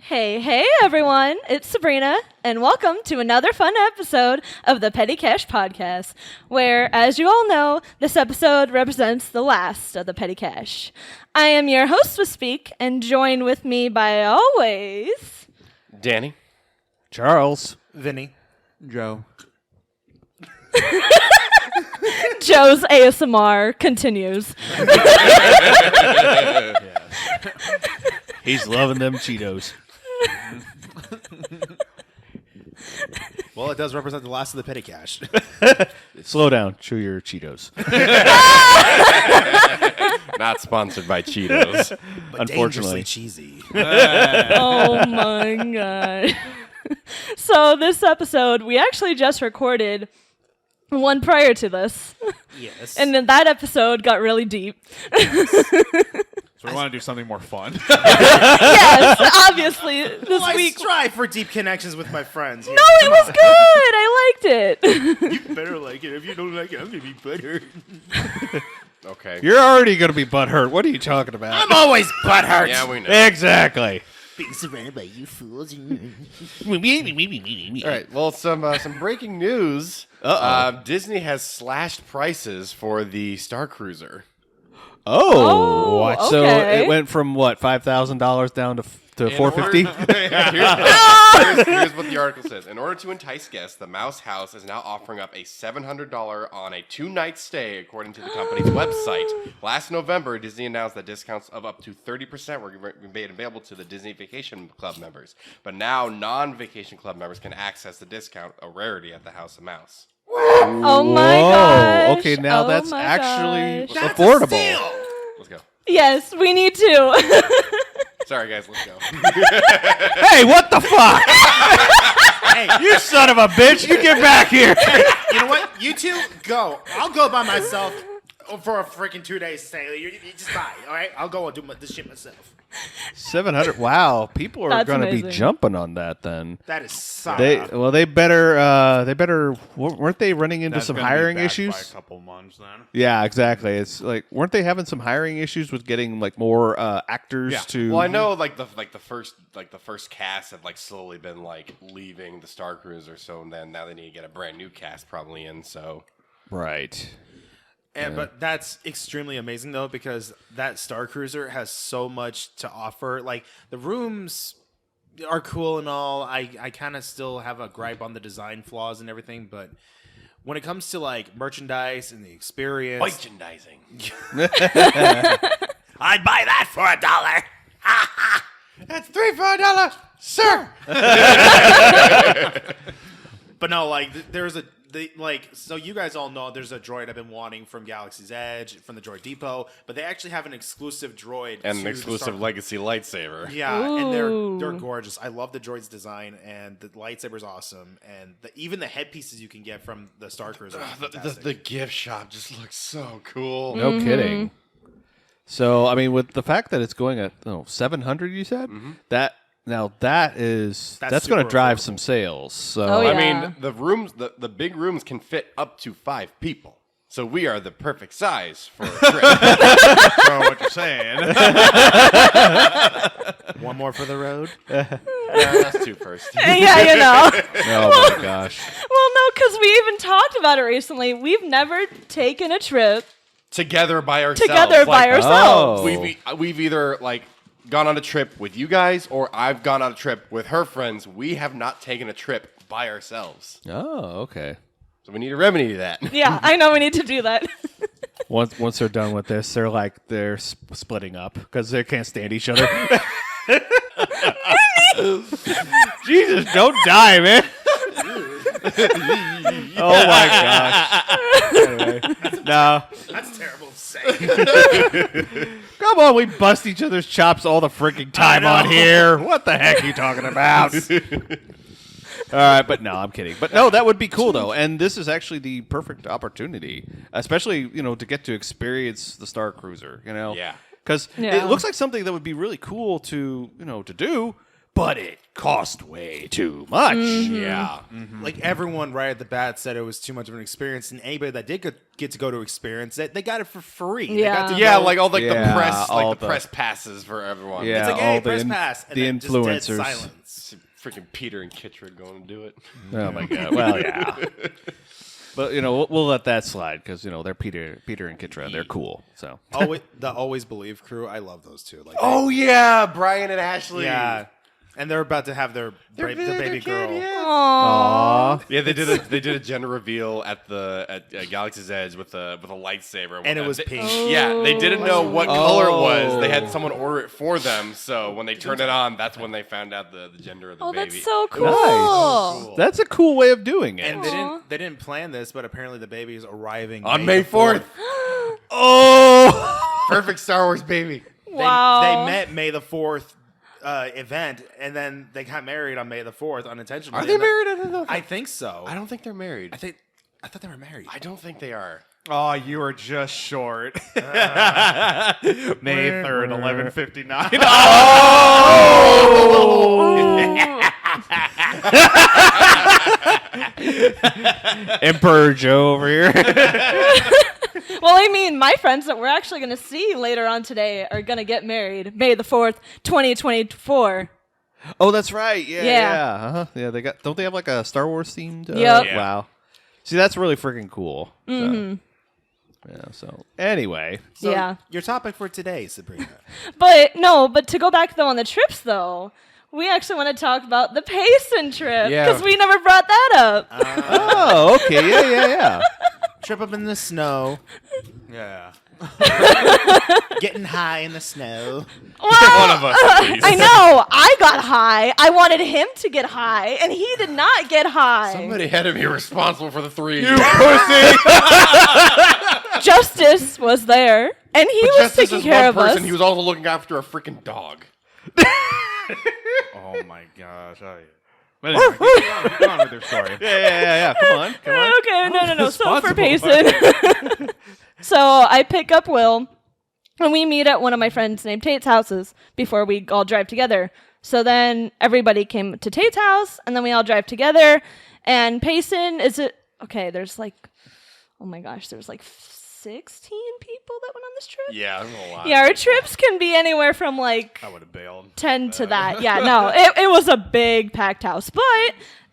Hey everyone, it's Sabrina, and welcome to another fun episode of the Petty Cash Podcast, where, as you all know, this episode represents the last of the Petty Cash. I am your host with Speak, and joined with me by always... Danny. Charles. Vinny. Joe. Joe's ASMR continues. He's loving them Cheetos. Well, it does represent the last of the petty cash. Slow down. Chew your Cheetos. Not sponsored by Cheetos. But Unfortunately. dangerously cheesy. Oh my god. So this episode, we actually just recorded one prior to this. Yes. And then that episode got really deep. So we want to do something more fun. Yes, obviously. This I week. strive for deep connections with my friends. No, it was good. I liked it. You better like it. If you don't like it, I'm going to be butthurt. Okay. You're already going to be butthurt. What are you talking about? I'm always butthurt. Yeah, we know. Exactly. Being surrounded by you fools. All right. Well, some breaking news. Disney has slashed prices for the Star Cruiser. Oh, what? So okay. it went from what, $5,000 down to $450? Here's what the article says. In order to entice guests, the Mouse House is now offering up a $700 on a 2-night stay, according to the company's website. Last November, Disney announced that discounts of up to 30% were made available to the Disney Vacation Club members. But now non-Vacation Club members can access the discount, a rarity at the House of Mouse. Oh my gosh. Okay, now Oh that's my actually gosh. affordable. Let's go. Yes, we need to. Sorry, guys. Let's go. Hey, what the fuck? Hey, you son of a bitch. You get back here. You know what? You two, go. I'll go by myself for a freaking 2-day stay. You just buy, all right? I'll go and do this shit myself. 700. Wow. People are That's going to be amazing. jumping on that then. That is solid. They better, weren't they running into some hiring issues? By a couple months then. Yeah, exactly. It's like, weren't they having some hiring issues with getting like more actors to? Well, I know the first cast have slowly been leaving the Star Cruiser, so then now they need to get a brand new cast probably in. So Right. But that's extremely amazing, though, because that Star Cruiser has so much to offer. Like, the rooms are cool and all. I kind of still have a gripe on the design flaws and everything, but when it comes to, merchandise and the experience... merchandising. I'd buy that for $1. That's 3 for $1, sir. But no, there's a... so you guys all know there's a droid I've been wanting from Galaxy's Edge, from the Droid Depot, but they actually have an exclusive droid. And an to exclusive the legacy lightsaber. Yeah, and they're Ooh. gorgeous. I love the droid's design, and the lightsaber's awesome, and even the headpieces you can get from the Star Cruiser. are fantastic. The gift shop just looks so cool. No kidding. So, I mean, with the fact that it's going at 700, you said that's going to super drive affordable. some sales. So, Oh, I yeah. mean, the rooms, the big rooms can fit up to 5 people. So we are the perfect size for a trip. So what you're saying? One more for the road. That's 2 first. Yeah, you know. oh my gosh. Well, no, because we even talked about it recently. We've never taken a trip Together by ourselves. Oh. We've either gone on a trip with you guys, or I've gone on a trip with her friends. We have not taken a trip by ourselves. Oh, okay. So we need to remedy that. Yeah, I know we need to do that. Once they're done with this, they're splitting up because they can't stand each other. Jesus, don't die, man. Oh my gosh. Anyway, no. That's terrible to say. Come on, we bust each other's chops all the freaking time on here. What the heck are you talking about? All right, but no, I'm kidding. But no, that would be cool though, and this is actually the perfect opportunity, especially to get to experience the Star Cruiser. Yeah. because Yeah. it looks like something that would be really cool to to do. but it cost way too much. Yeah. Like everyone right at the bat said it was too much of an experience, and anybody that did get to go to experience it, they got it for free. They got to Yeah, go- like all like Yeah, the press, all like the the- press passes for everyone. Yeah. it's like, all hey, the press in- pass, and the then just dead influencers. silence. Freaking Peter and Kittredge going to do it. Oh my god. Well, yeah. But we'll let that slide because they're Peter and Kitra. They're cool. So The Always Believe crew, I love those two. Like, Oh yeah, Brian and Ashley. yeah, and they're about to have their baby girl. Aww. Yeah, they did a gender reveal at Galaxy's Edge with a lightsaber, And it was pink. Yeah, they didn't know what color it was. They had someone order it for them. So when they turned it on, that's when they found out the gender of the Oh, baby. that's so cool. Nice. That's a cool way of doing it. And they didn't plan this, but apparently the baby is arriving On May 4th. Oh. Perfect Star Wars baby. Wow. They met May the 4th event, and then they got married on May the 4th unintentionally. Are they And then- married? I don't know. I think so. I don't think they're married. I thought they were married. I don't think they are. Oh, you are just short. May 3rd, 11:59. Emperor Joe over here. Well, I mean, my friends that we're actually going to see later on today are going to get married May the 4th, 2024. Oh, that's right. Yeah, Yeah. yeah. Uh-huh. Yeah, don't they have like a Star Wars themed? Yep. Yeah. Wow. See, that's really freaking cool. So, yeah. So anyway, So, Yeah. Your topic for today, Sabrina. But to go back though on the trips though, we actually want to talk about the Payson trip Yeah. because we never brought that up. oh, okay, yeah. Trip up in the snow, Yeah. getting high in the snow. One of us, please. I know. I got high. I wanted him to get high, and he did not get high. Somebody had to be responsible for the three. Justice was there, and he was Just as taking this care one of us. person, he was also looking after a freaking dog. Oh my gosh. Oh, yeah. But anyway, keep going with your story. Yeah. Come on. Okay, no. So for Responsible. Payson, so I pick up Will, and we meet at one of my friends named Tate's houses before we all drive together. So then everybody came to Tate's house, and then we all drive together. And Payson there's like, oh my gosh, there's like 16 people that went on this trip. Yeah, that's a lot. Yeah, our trips can be anywhere from like I would have bailed. 10 to that. Yeah, no, it was a big packed house, but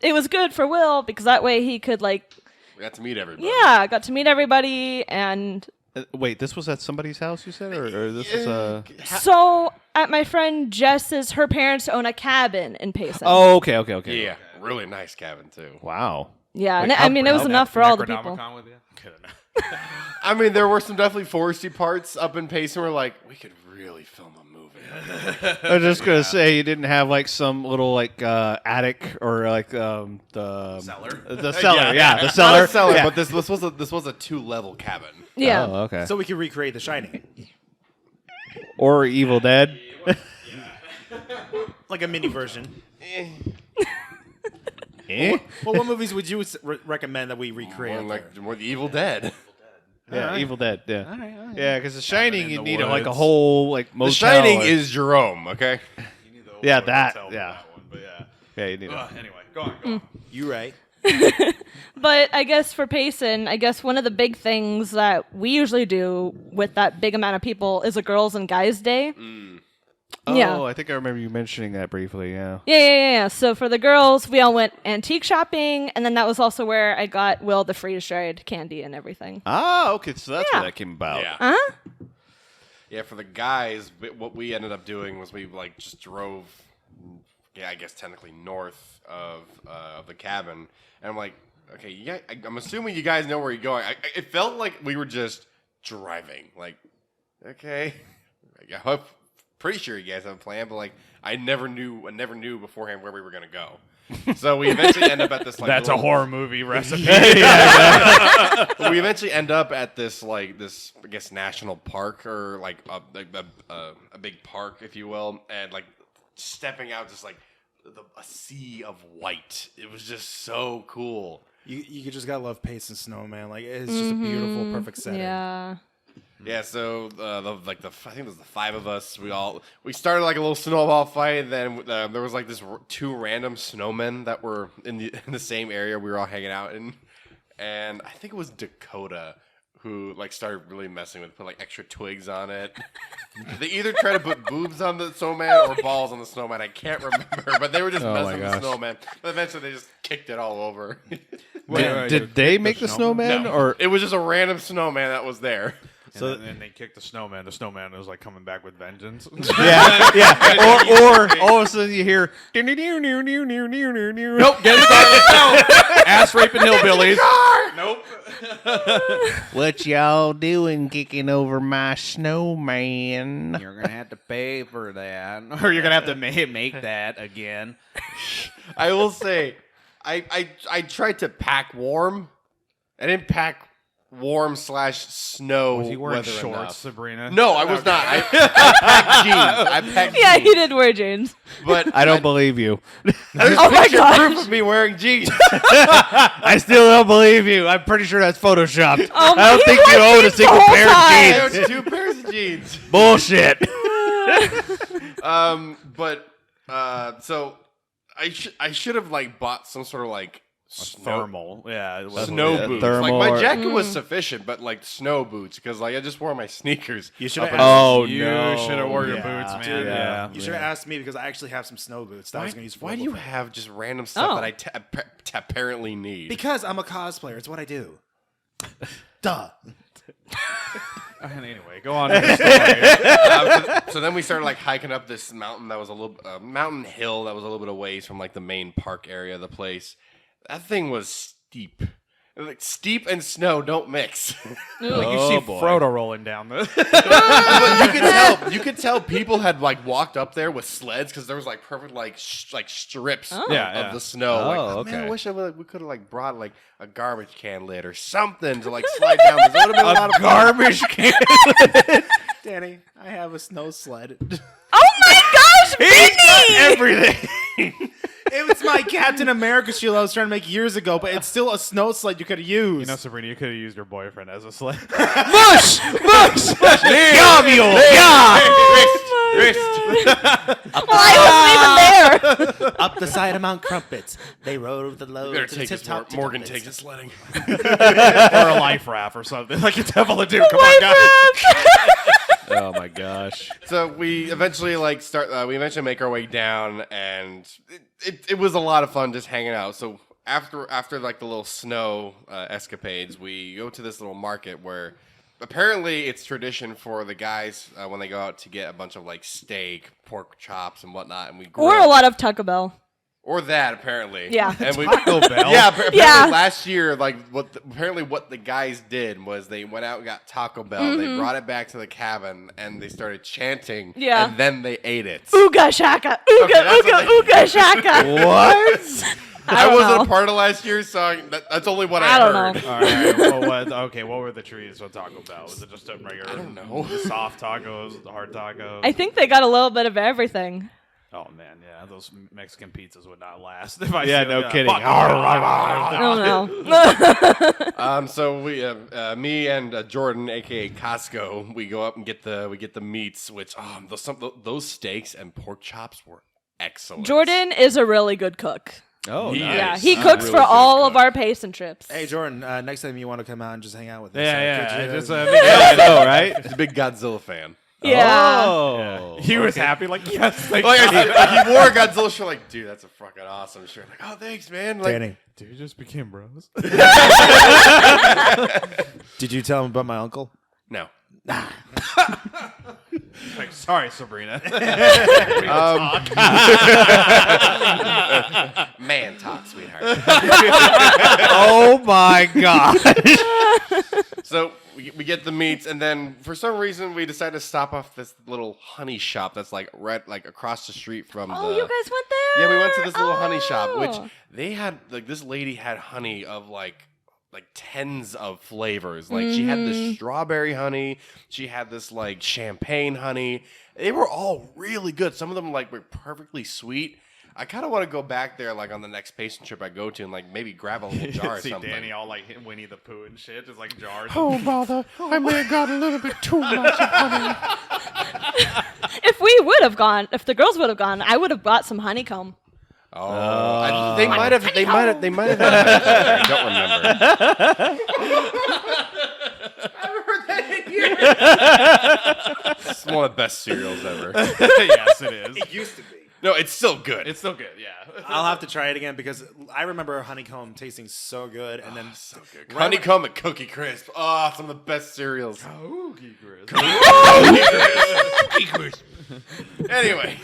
it was good for Will because that way he could like, We got to meet everybody. yeah, got to meet everybody. And Wait, this was at somebody's house, you said, or this was a? so at my friend Jess's, her parents own a cabin in Payson. Oh, okay. Yeah, really nice cabin too. Wow. Yeah, and Like, I mean, it was enough for all the people. Necronomicon with you? Kidding. I mean, there were some definitely foresty parts up in Payson. We're like, we could really film a movie. I was just gonna say you didn't have like some little like attic or like the Cellar? The cellar, yeah, the Not cellar. a cellar, Yeah. but this was a 2-level cabin. Yeah. Oh, okay. So we could recreate The Shining, Or Evil Dead. like a mini version. Eh? Well, what movies would you recommend that we recreate? More the Evil Dead. Yeah, Evil Dead. Yeah, All right. yeah. Because The Shining, in you the need like a woods. whole like motel. The Shining or- is Jerome, okay? Yeah, that- Hotel for yeah. that one, but yeah. Yeah, you need. Anyway, go on. You right. But I guess for Payson, one of the big things that we usually do with that big amount of people is a girls and guys day. Oh, Yeah. I think I remember you mentioning that briefly. Yeah. Yeah. So for the girls, we all went antique shopping, and then that was also where I got Will the freeze-dried candy and everything. Ah, okay. So that's Yeah. where that came about. Yeah. Uh-huh. Yeah, for the guys, what we ended up doing was we like just drove, I guess technically north of the cabin, and I'm like, okay, yeah, I'm assuming you guys know where you're going. It felt like we were just driving. Like, okay, I hope, pretty sure you guys have a plan, but like I never knew beforehand where we were gonna go. So we eventually end up at this like That's a little- horror movie recipe. we eventually end up at this I guess national park or like a big park, if you will, and like stepping out just like a sea of white. It was just so cool. You just gotta love Payson Snow, man. Like it's just a beautiful, perfect setting. Yeah. Yeah, so I think it was the 5 of us. We started like a little snowball fight. And then there was like this 2 random snowmen that were in the same area we were all hanging out in, and I think it was Dakota who like started really messing with, put like extra twigs on it. They either tried to put boobs on the snowman or balls on the snowman. I can't remember, but they were just messing with the snowman. But eventually, they just kicked it all over. Did they make the snowman, No, or it was just a random snowman that was there. So then they kicked the snowman. The snowman was like coming back with vengeance. yeah, or all of a sudden you hear nope, Get started. No. Ass raping hillbillies. Nope. what y'all doing kicking over my snowman? You're gonna have to pay for that, or you're gonna have to make that again. I will say, I tried to pack warm. I didn't pack warm / snow. Was he wearing weather shorts, enough. Sabrina? No, I was not. I packed jeans. I packed Yeah, jeans. he did wear jeans. But I don't believe you. there's Oh my picture gosh. proof of me wearing jeans. I still don't believe you. I'm pretty sure that's photoshopped. Oh, I don't he think you wore own a jeans the single whole pair time. of There jeans. were 2 pairs of jeans. Bullshit. So I should have like bought some sort of like Thermal. Yeah. It was snow Yeah, boots. thermal Like or- my jacket was sufficient, but like snow boots because like I just wore my sneakers. You should have up asked. Oh you no! should have wore your Yeah. boots, man. Dude, Yeah. You should have asked me because I actually have some snow boots that I was going to use for Why do World you War. have just random stuff Oh. that I apparently need? Because I'm a cosplayer. It's what I do. Duh. Anyway, go on. With the story. So then we started like hiking up this mountain that was a little mountain hill that was a little bit away from like the main park area of the place. That thing was steep. Like steep and snow don't mix. Like you see Frodo rolling down the. But you could tell people had like walked up there with sleds because there was like perfect like strips of Yeah. the snow. Oh, like, man, okay. I wish we could have like brought like a garbage can lid or something to like slide down. This would have been a lot of fun. Garbage can. Danny, I have a snow sled. Oh my gosh, Vinny! Everything. It was my Captain America shield I was trying to make years ago, but it's still a snow sled you could have used. You know, Sabrina, you could have used your boyfriend as a sled. Mush! Mush! Yeah, mule! Yeah! I wasn't even there. Up the side of Mount Crumpets, they rode the load Better to the take tip this. top. Morgan takes it sledding. Or a life raft or something. Like a devil to do. Come on, guys. Oh my gosh. So we eventually like start. We eventually make our way down, and it was a lot of fun just hanging out. So after like the little snow escapades, we go to this little market where apparently it's tradition for the guys when they go out to get a bunch of like steak, pork chops, and whatnot, and we grill. Or a lot of Taco Bell. Or that apparently. Yeah. And we, Taco Bell? Yeah. Apparently Yeah. last year, like what the guys did was they went out and got Taco Bell. They brought it back to the cabin and they started chanting. Yeah. And then they ate it. Ooga shaka, ooga, that's ooga, what ooga shaka. What? I don't wasn't know. a part of last year's song. That's only what I I don't heard. know. All right. Well, what were the trees on Taco Bell? Was it just a regular? I don't know. Soft tacos, hard tacos. I think they got a little bit of everything. Oh man, yeah, those Mexican pizzas would not last. If I Yeah, said, no kidding. fuck. I don't know. So we, me and Jordan, aka Costco, we go up and get the meats. Which those steaks and pork chops were excellent. Jordan is a really good cook. Oh, He nice. Yeah, is he a cooks really for good all cook. of our Payson trips. Hey Jordan, next time you want to come out and just hang out with us, Yeah, could yeah. you- Just Yeah, I know, right? He's a big Godzilla fan. Yeah. Oh. he was happy, like yes, thank Like, you. he wore a Godzilla shirt. Like, dude, that's a fucking awesome shirt. Like, oh, thanks, man. Like, Danny, Dude, just became bros. did you tell him about my uncle? no. Like, sorry, Sabrina. Man talk, sweetheart. Oh my god. So we get the meats, and then for some reason we decided to stop off this little honey shop that's like right like across the street from Oh, the. you guys went there? Yeah, we went to this little honey shop, Oh. which they had like this lady had honey of like tens of flavors. Like she had this strawberry honey, she had this like champagne honey. They were all really good. Some of them like were perfectly sweet. I kind of want to go back there like on the next Payson trip I go to and like maybe grab a little jar or See something. Danny all like Winnie the Pooh and shit, just like jars. Oh, bother. I may have got a little bit too much of honey. If the girls would have gone, I would have bought some honeycomb. Oh, they might have. I don't remember. It's one of the best cereals ever. Yes, it is. It used to be. No, it's still good. It's still good, yeah. I'll have to try it again because I remember honeycomb tasting so good, and then so good. Honeycomb and Cookie Crisp. Oh, some of the best cereals. Cookie Crisp. Cookie Crisp. Anyway,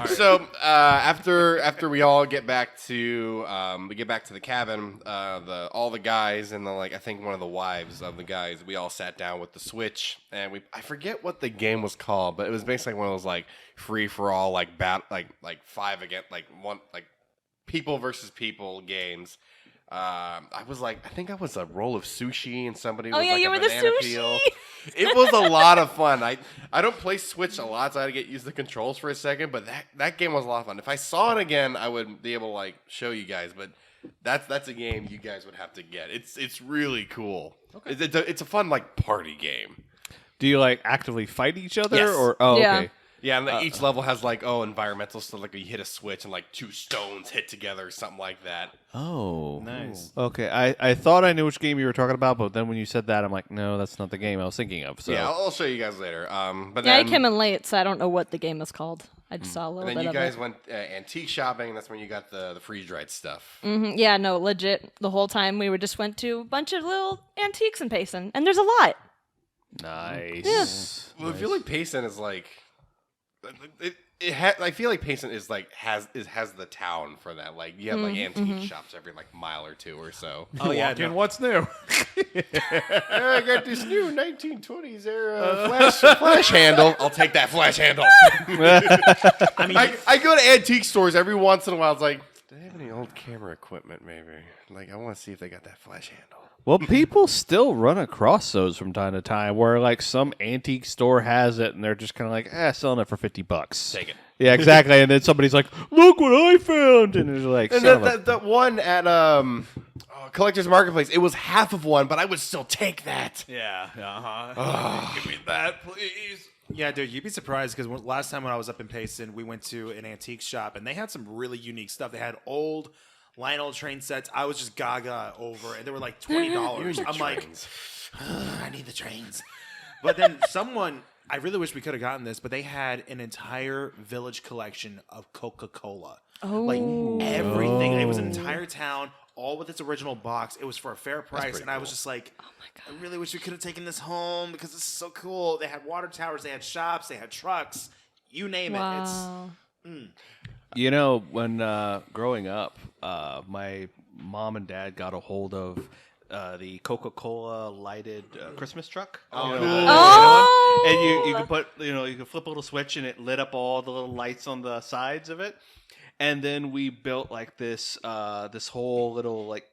so after we all get back to the cabin, all the guys and I think one of the wives of the guys, we all sat down with the Switch, and I forget what the game was called, but it was basically one of those like free for all like five against one people versus people games. I think I was a roll of sushi and somebody was like you a were the banana sushi. peel. It was a lot of fun. I don't play Switch a lot, so I had to get used to the controls for a second, but that game was a lot of fun. If I saw it again, I would be able to like show you guys, but that's a game you guys would have to get. It's really cool. Okay. It's a fun like party game. Do you like actively fight each other? Yes. Or Yeah. okay. Yeah, and each level has like environmental stuff, like you hit a switch and like two stones hit together or something like that. Oh, Nice. Okay, I thought I knew which game you were talking about, but then when you said that, I'm like, no, that's not the game I was thinking of. So Yeah, I'll show you guys later. But Yeah, I then, came in late, so I don't know what the game is called. I just saw a little and bit then you of guys it. went antique shopping. That's when you got the freeze dried stuff. Yeah, no, legit. The whole time we just went to a bunch of little antiques in Payson, and there's a lot. nice. Well, I feel like Payson is like I feel like Payson is like has the town for that. Like you have like antique shops every like mile or two or so. Oh yeah, Walk in, what's new? I got this new 1920s era flash handle. I'll take that flash handle. I mean, I go to antique stores every once in a while. It's like, do they have any old camera equipment? Maybe. Like I want to see if they got that flash handle. Well, people still run across those from time to time, where like some antique store has it, and they're just kind of like, selling it for $50. Take it. Yeah, exactly. And then somebody's like, "Look what I found!" And it's like, And son of a- that one at Collector's Marketplace, it was half of one, but I would still take that. Yeah, uh-huh. Give me that, please. yeah, dude, you'd be surprised because last time when I was up in Payson, we went to an antique shop and they had some really unique stuff. They had old Lionel train sets. I was just gaga over, and they were like $20. I'm like, I need the trains. But then I really wish we could have gotten this, but they had an entire village collection of Coca-Cola. Oh. Like everything. It was an entire town, all with its original box. It was for a fair price, and I was just like, oh my God. I really wish we could have taken this home because this is so cool. They had water towers, they had shops, they had trucks, you name it. Wow. You know, when growing up, my mom and dad got a hold of the Coca-Cola lighted Christmas truck. Oh, You know, no. the- Oh! And you could put, you could flip a little switch and it lit up all the little lights on the sides of it. And then we built like this whole little like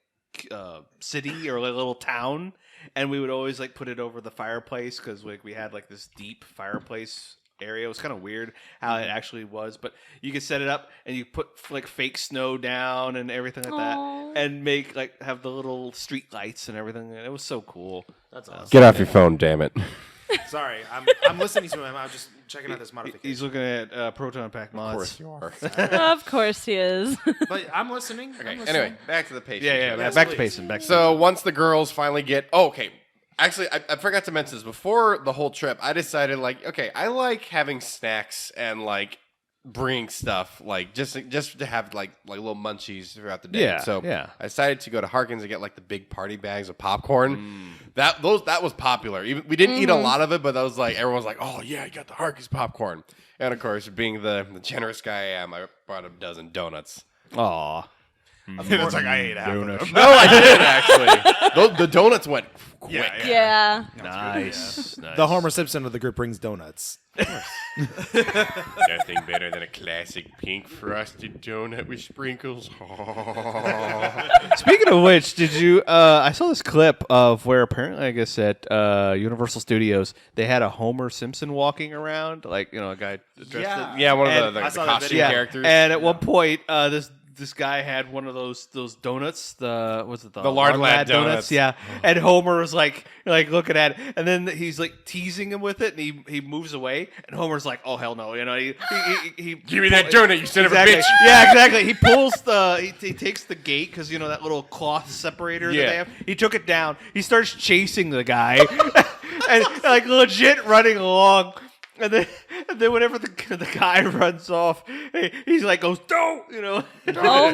city or like little town, and we would always like put it over the fireplace because like we had like this deep fireplace area. It was kind of weird how it actually was, but you could set it up and you put like fake snow down and everything like Aw. that, and make like have the little street lights and everything. And it was so cool. That's awesome. Get off your phone, damn it. Sorry, I'm listening to him. I'm just checking out this modification. He's looking at proton pack mods. Of course you are. Of course he is. But I'm listening. Okay, I'm listening. anyway, back to the patient. Yeah. Yes, Back to please. Payson. Back to So once the girls finally get, actually, I forgot to mention this before the whole trip. I decided like, okay, I like having snacks and like bringing stuff like just to have like little munchies throughout the day. Yeah, So yeah. I decided to go to Harkins and get like the big party bags of popcorn. That was popular. Even we didn't eat a lot of it, but that was like everyone was like, oh yeah, you got the Harkins popcorn. And of course, being the generous guy I am, I brought a dozen donuts. Aw. It's like I ate half of them. No, I did actually. The donuts went quick. Yeah. Nice. The Homer Simpson of the group brings donuts. Nothing better than a classic pink frosted donut with sprinkles. Speaking of which, did you? I saw this clip of where apparently, I guess at Universal Studios, they had a Homer Simpson walking around, like a guy dressed. Yeah, one And of the I saw that costume video. characters. And at one point, this guy had one of those donuts. The Lard Lad donuts. Yeah, and Homer was like looking at it, and then he's like teasing him with it, and he moves away, and Homer's like, "Oh hell no!" He Give me that donut, you son exactly. of a bitch. Yeah, exactly. He pulls he takes the gate because that little cloth separator that Yeah. they have. He took it down. He starts chasing the guy, and like legit running along. And then whenever the guy runs off, he's like goes don't Oh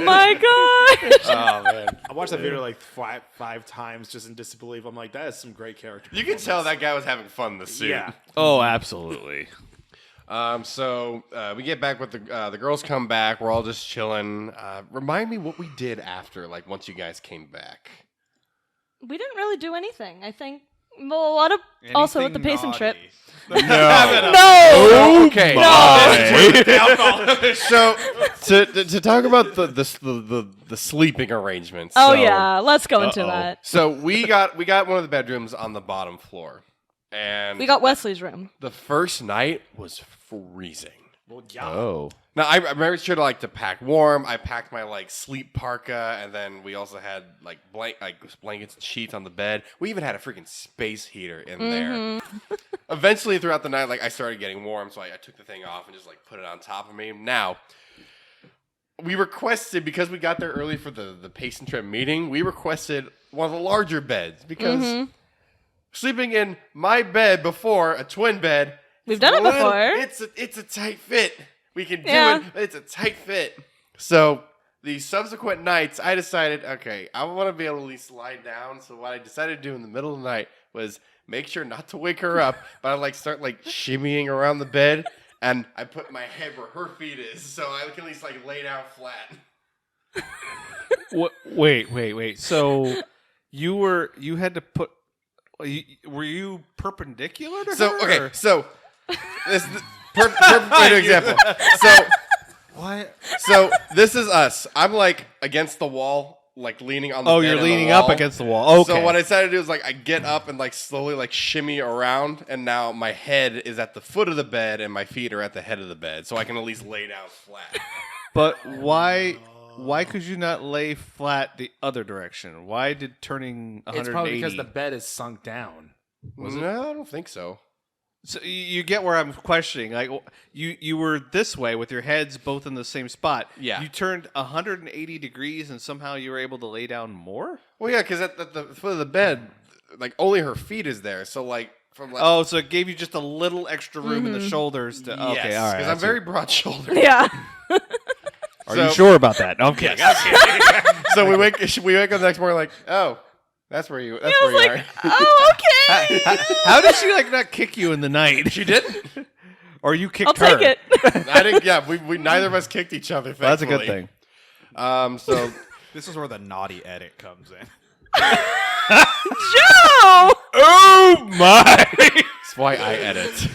my gosh. Oh man, I watched that video like five times just in disbelief. I'm like, that is some great character. you can tell that guy was having fun in the suit. Yeah. Oh, absolutely. So we get back with the girls come back. We're all just chilling. Remind me what we did after, like once you guys came back. We didn't really do anything. I think a lot of also with the Payson trip. No. Okay. No. So to talk about the sleeping arrangements. Oh so, yeah, let's go into that. So we got one of the bedrooms on the bottom floor, and We got Wesley's room. the first night was freezing. Well, yeah. Oh. Now I made sure to pack warm. I packed my sleep parka, and then we also had blankets and sheets on the bed. We even had a freaking space heater in there. Eventually, throughout the night, I started getting warm, so I took the thing off and just put it on top of me. Now, we requested, because we got there early for the Payson trip meeting, we requested one of the larger beds because sleeping in my bed before a twin bed. We've done it before. It's a tight fit. We can do Yeah. it. It's a tight fit. So the subsequent nights, I decided, okay, I want to be able to at least lie down. So what I decided to do in the middle of the night was make sure not to wake her up, but I start shimmying around the bed, and I put my head where her feet is, so I can at least lay down flat. Wait. So you had to put. Were you perpendicular to So her? okay, or- so this perfect example. So What? so this is us. I'm against the wall, leaning on the Oh, bed you're and the leaning wall. up against the wall. Okay. So what I decided to do is I get up and slowly shimmy around, and now my head is at the foot of the bed and my feet are at the head of the bed, so I can at least lay down flat. But why could you not lay flat the other direction? Why did turning 180? It's probably because the bed is sunk down. No, I don't think so. So you get where I'm questioning. You were this way with your heads both in the same spot. Yeah. You turned 180 degrees and somehow you were able to lay down more? Well, yeah, because at the foot of the bed, only her feet is there, so from Oh, so it gave you just a little extra room in the shoulders to. yes, Okay, all right. because I'm very broad-shouldered. Yeah. Are you sure about that? No, I'm kidding. So we wake up the next morning oh, that's where you. That's I where was you like, are. oh, okay. How did she not kick you in the night? She didn't. Or you kicked I'll her? take it. I didn't. Yeah, we neither of us kicked each other. Well, that's a good thankfully. thing. So This is where the naughty edit comes in. Joe! Oh my! that's why I edit.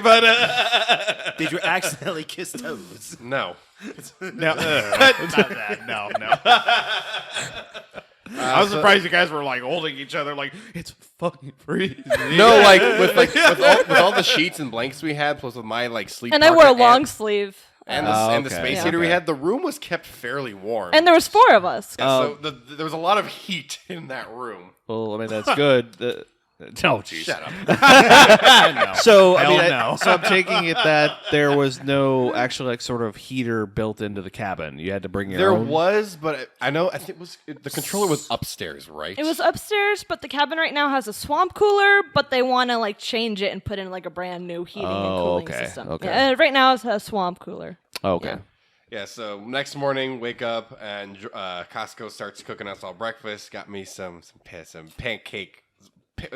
But Did you accidentally kiss toes? No. no, Not that. No. I was surprised you guys were holding each other it's fucking freezing. No, with all the sheets and blankets we had, plus with my sleep. And I wore a parka long sleeve. and Oh, the okay. space Yeah. heater we had. The room was kept fairly warm. And there was 4 of us. Yeah, so there was a lot of heat in that room. well, I mean that's good. No, jeez. Shut up. No. So Hell I mean, no. so I'm taking it that there was no actual sort of heater built into the cabin. You had to bring your There own. was, but I think the controller was upstairs, right? It was upstairs, but the cabin right now has a swamp cooler, but they want to change it and put in a brand new heating and Oh, cooling okay, system. okay. Yeah, right now it's a swamp cooler. Okay. Yeah. Yeah, so next morning, wake up and Costco starts cooking us all breakfast. Got me some pancake,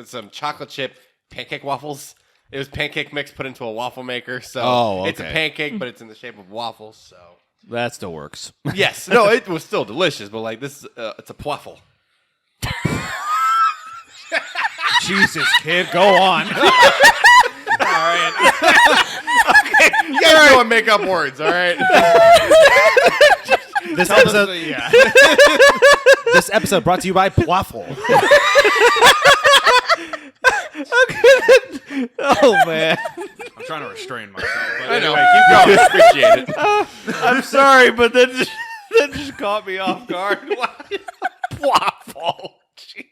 some chocolate chip pancake waffles. It was pancake mix put into a waffle maker, so Oh, it's a okay. pancake, but it's in the shape of waffles. So That still works. Yes. No, it was still delicious, but like this, it's a poifle. Jesus, kid, go on. You guys go and make up words, all right? This episode, this episode brought to you by Waffle. Oh man, I'm trying to restrain myself. But I know. anyway, Keep going. Appreciate it. I'm sorry, but that just caught me off guard. Waffle. Jeez.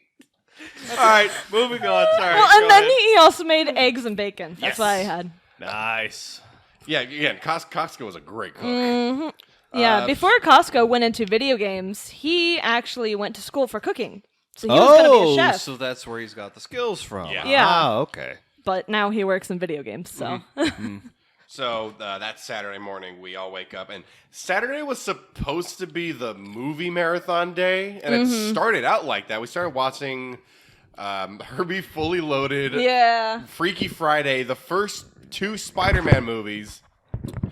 All right, moving on. Sorry. Well, go and then ahead. he also made eggs and bacon. That's what I had. Nice. Yeah, again, Costco was a great cook. Yeah, before Costco went into video games, he actually went to school for cooking. So he was going to be a chef. So that's where he's got the skills from. Yeah. Yeah. Ah, okay. But now he works in video games, so. So that Saturday morning, we all wake up, and Saturday was supposed to be the movie marathon day, and it started out like that. We started watching Herbie Fully Loaded, Yeah. Freaky Friday, the first 2 Spider-Man movies,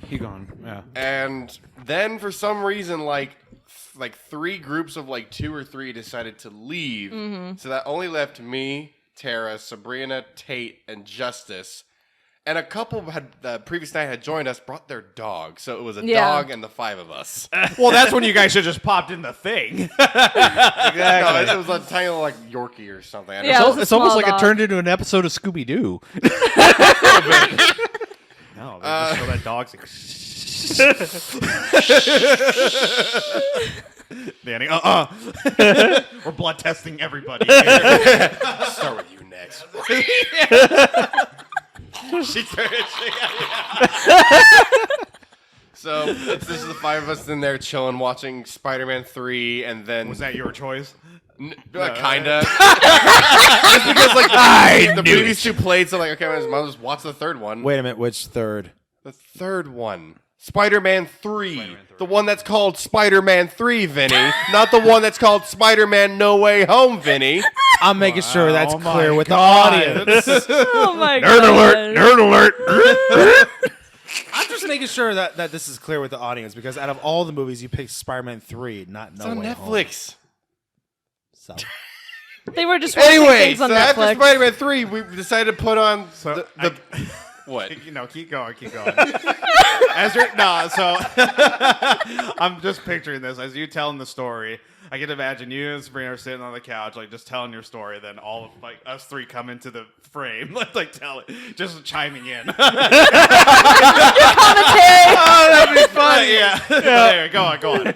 keep going. Yeah. and then for some reason, like 3 groups of like 2 or 3 decided to leave, so that only left me, Tara, Sabrina, Tate, and Justice. And a couple had the previous night had joined us, brought their dog, so it was a dog and the 5 of us. Well, that's when you guys should just popped in the thing. No, it was a tiny little like Yorkie or something. I don't Yeah, know. it was a It's almost small like dog. it turned into an episode of Scooby Doo. No, they just show that dog's like, Danny, we're blood testing everybody here. Start with you next. So this is the 5 of us in there chilling, watching Spider-Man 3, and then Was that your choice? kinda. Just because like the previous 2 played, so like okay, I'll just watch the third one. Wait a minute, which third? The third one. Spider-Man 3. The one that's called Spider-Man 3, Vinny. Not the one that's called Spider-Man No Way Home, Vinny. I'm making sure that's Oh my clear with God. the audience. Oh my god. Nerd alert! I'm just making sure that this is clear with the audience because out of all the movies, you picked Spider-Man 3, not It's No on Way Netflix. Home. So. They were just watching Anyway, things on so after Netflix. Spider-Man 3, we decided to put on So the what? keep going. As you're so I'm just picturing this as you telling the story. I can imagine you and Sabrina are sitting on the couch, like just telling your story. Then all of like us 3 come into the frame, like tell it, just chiming in. Commentary. Oh, that'd be funny. yeah. There, go on.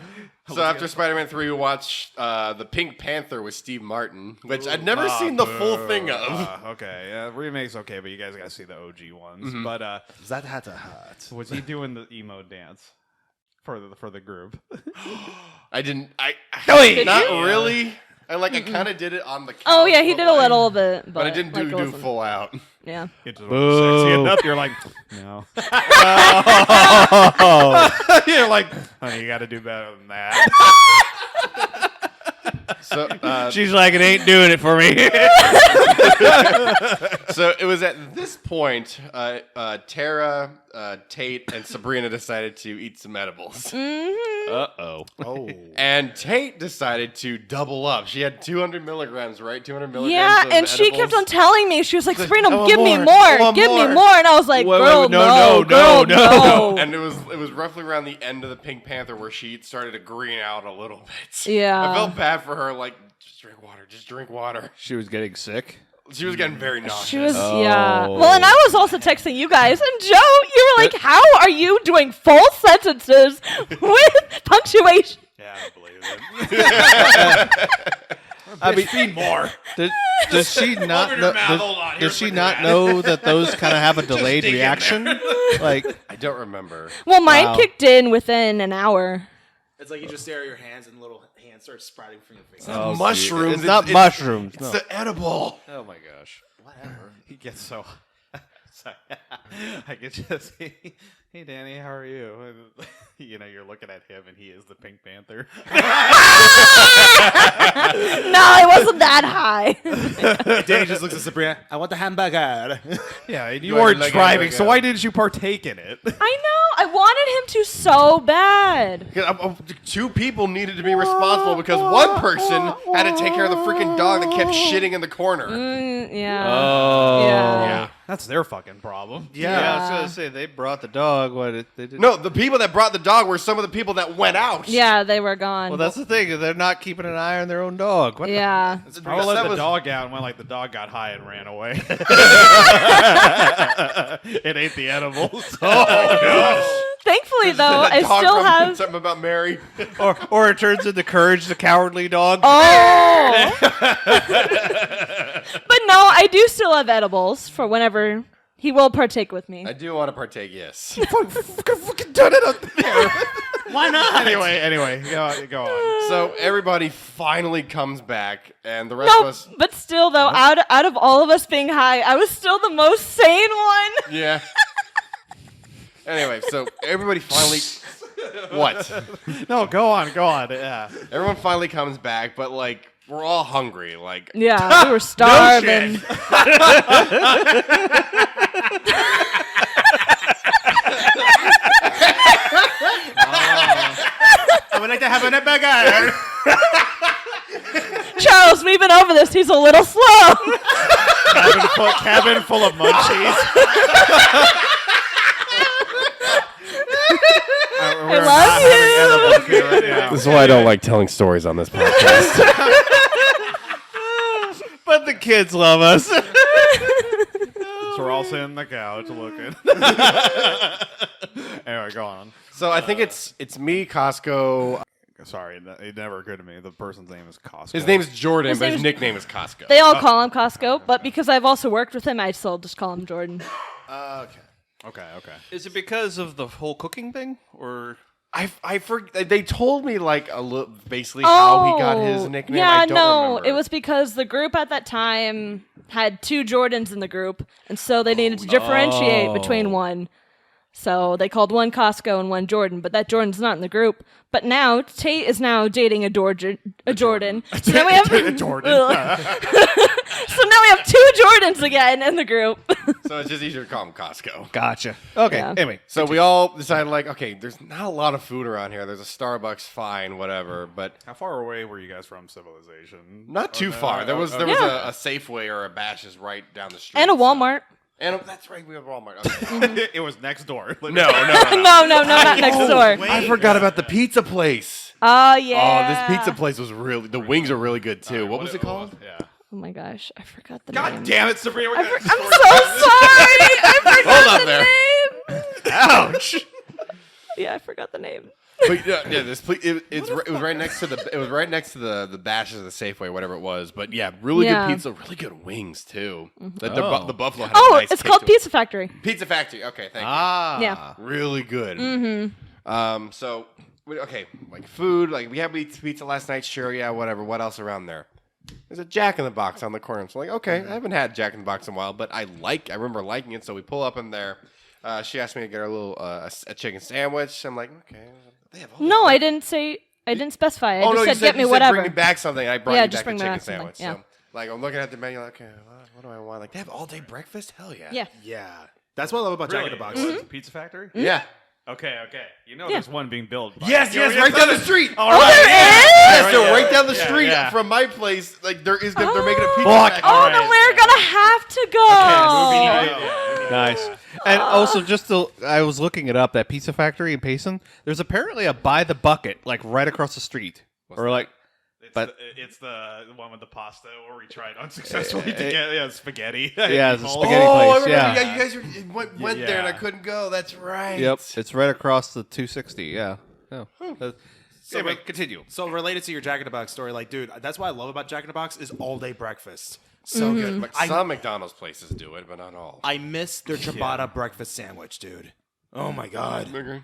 So after Spider-Man 3, we watched The Pink Panther with Steve Martin, which I'd never seen the full thing of. Okay, remake's okay, but you guys gotta see the OG ones. But That had to hurt. was he doing the emo dance for the group? I didn't. Did Not you? really. I kind of did it on the couch. Oh yeah, he but, did a like, little bit, but I didn't like, it do wasn't- full out. Yeah. It just wasn't sexy enough. You're like, no. You're like, honey, you got to do better than that. So, She's like, it ain't doing it for me. so it was at this point, Tara, Tate, and Sabrina decided to eat some edibles. Uh-oh. Oh. And Tate decided to double up. She had 200 milligrams, right? 200 milligrams Yeah, of and she edibles. kept on telling me, she was like, Sabrina, I want give me more. more, I want give me more." more. And I was like, Wait, girl, wait, no, no. no. And it was roughly around the end of the Pink Panther where she started to green out a little bit. Yeah. I felt bad for her, like, just drink water. She was getting sick. She was getting very nauseous. She was, Oh. yeah. Well, and I was also texting you guys, and Joe, you were like, how are you doing full sentences with punctuation? Yeah, I don't believe it. I mean, Feed more. does she not Open know? your mouth, hold on, Does here's she the not graph. know that those kind of have a delayed dig in reaction? Like, I don't remember. Well, mine Wow. kicked in within an hour. It's like you just stare at your hands and little hands start sprouting from your face. oh, mushrooms. It's not mushrooms. It's no. the edible. Oh my gosh. Whatever. He gets so. Sorry. I get just. Hey, Danny, how are you? And, you're looking at him, and he is the Pink Panther. No, it wasn't that high. Danny just looks at Sabrina. I want the hamburger. Yeah, and Do you I weren't like it driving, like so a- why didn't you partake in it? I know. I wanted him to so bad. 2 people needed to be responsible because one person had to take care of the freaking dog that kept shitting in the corner. Yeah. Oh. Yeah. That's their fucking problem. Yeah, I was gonna say they brought the dog. They did. No, the people that brought the dog were some of the people that went out. Yeah, they were gone. Well, that's the thing. They're not keeping an eye on their own dog. What yeah. I will let the dog out, and when the dog got high and ran away. It ate the edibles. Oh gosh. Thankfully, though, That I dog still from have. something about Mary. or it turns into Courage the Cowardly Dog. Oh! But no, I do still have edibles for whenever he will partake with me. I do want to partake, yes. Fucking done it up there. Why not? Anyway, go on. So everybody finally comes back, and the rest of No, us. but still, though, out of all of us being high, I was still the most sane one. Yeah. Anyway, so everybody finally. What? No, go on. Yeah. Everyone finally comes back, but we're all hungry. Yeah, we were starving. I would like to have a burger. Charles, we've been over this. He's a little slow. Cabin full of munchies. I love you. Right now. This is why I don't like telling stories on this podcast. But the kids love us. So we're all sitting on the couch looking. Anyway, go on. So I think it's me, Costco. Sorry, it never occurred to me. The person's name is Costco. His name is Jordan, His but name his is- nickname is Costco. They all call him Costco, but because I've also worked with him, I still just call him Jordan. Okay. Is it because of the whole cooking thing, or They told me basically how he got his nickname. Yeah, I don't remember. it was because the group at that time had 2 Jordans in the group, and so they needed to differentiate between one. So they called one Costco and one Jordan, but that Jordan's not in the group. But now Tate is now dating a Jordan. So now we have A Jordan. So now we have 2 Jordans again in the group. So it's just easier to call him Costco. gotcha? Okay. Yeah. Anyway, So we all decided okay, there's not a lot of food around here. There's a Starbucks, fine, whatever, but How far away were you guys from civilization? not too far. There was a Safeway or a Bash's right down the street. And a Walmart. And that's right, we have Walmart. Okay. It was next door. No. No, not next door. I forgot about the pizza place. Oh, yeah. Oh, this pizza place was the wings are really good too. What was it called? Yeah. Oh, my gosh. I forgot the God name. damn it, Sabrina. I'm so sorry. I forgot Hold up the there. name. Ouch. Yeah, I forgot the name. But this it was right next to the Bashes of the Safeway, whatever it was. But yeah, really Yeah. good pizza, really good wings too. The buffalo had a Oh, nice it's kick called to it. Pizza Factory. Pizza Factory. Okay, thank you. Yeah. Really good. Mm-hmm. So food. We had pizza last night. Sure, yeah, whatever. What else around there? There's a Jack in the Box on the corner. So okay, I haven't had Jack in the Box in a while, but I remember liking it. So we pull up in there. She asked me to get her a little a chicken sandwich. I'm like, okay. They have all No, that. I didn't specify. I Oh just no, said you said get me you said whatever. bring me back something. I brought Yeah, you just back a bring me chicken back something, sandwich. yeah. So I'm looking at the menu, okay, what do I want? They have all day breakfast? Hell yeah. Yeah. Yeah. That's what I love about Jack in the Box. It's a pizza factory? Yeah. Okay. You know Yeah. there's one being built. Yes, right down the street. All Oh, right. there is? Yes, they're right down the Yeah, street yeah. from my place. They're making a pizza. Fuck. factory. Oh, Alright, then we're gonna have to go. Nice. And also, I was looking it up. That Pizza Factory in Payson. There's apparently a By the Bucket, right across the street, It's the one with the pasta where we tried unsuccessfully to get spaghetti. Yeah, it's a Meatballs. spaghetti Oh, I place. remember. Yeah. Yeah, you guys went there and I couldn't go. That's right. Yep. It's right across the 260. Yeah. Oh. Anyway, continue. So related to your Jack in the Box story, dude, that's what I love about Jack in the Box is all day breakfast. So good. Some McDonald's places do it, but not all. I miss their ciabatta breakfast sandwich, dude. Oh my god. Okay.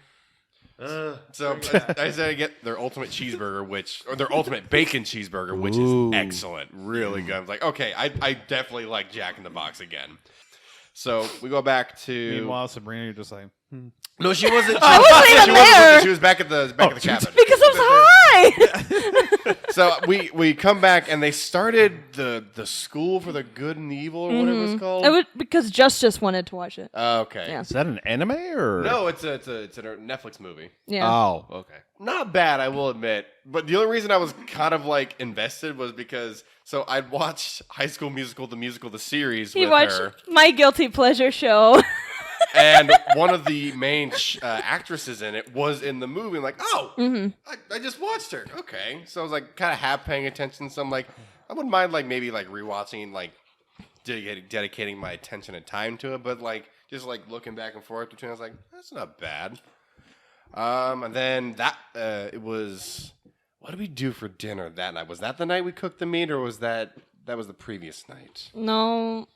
So I said I get their ultimate cheeseburger, or their ultimate bacon cheeseburger, which is excellent, really good. I was like, okay, I definitely like Jack in the Box again. So we go back to. Meanwhile, Sabrina, you're just like, No, she wasn't. I wasn't even there. She was back at the cabin. Because I was high. So we come back and they started the school for the good and the evil or whatever it's called. Because Justice wanted to watch it. Okay. Yeah. Is that an anime or No, it's a Netflix movie. Yeah. Oh, okay. Not bad, I will admit. But the only reason I was kind of like invested was because I'd watched High School Musical, the series He with watched her, my guilty pleasure show. and one of the main actresses in it was in the movie. I'm like, I just watched her. Okay, so I was like kind of half paying attention. So I'm like, I wouldn't mind like maybe like rewatching, like dedicating my attention and time to it, but like just like looking back and forth between, I was like, that's not bad. And then that it was. What did we do for dinner that night? Was that the night we cooked the meat, or was that was the previous night? No,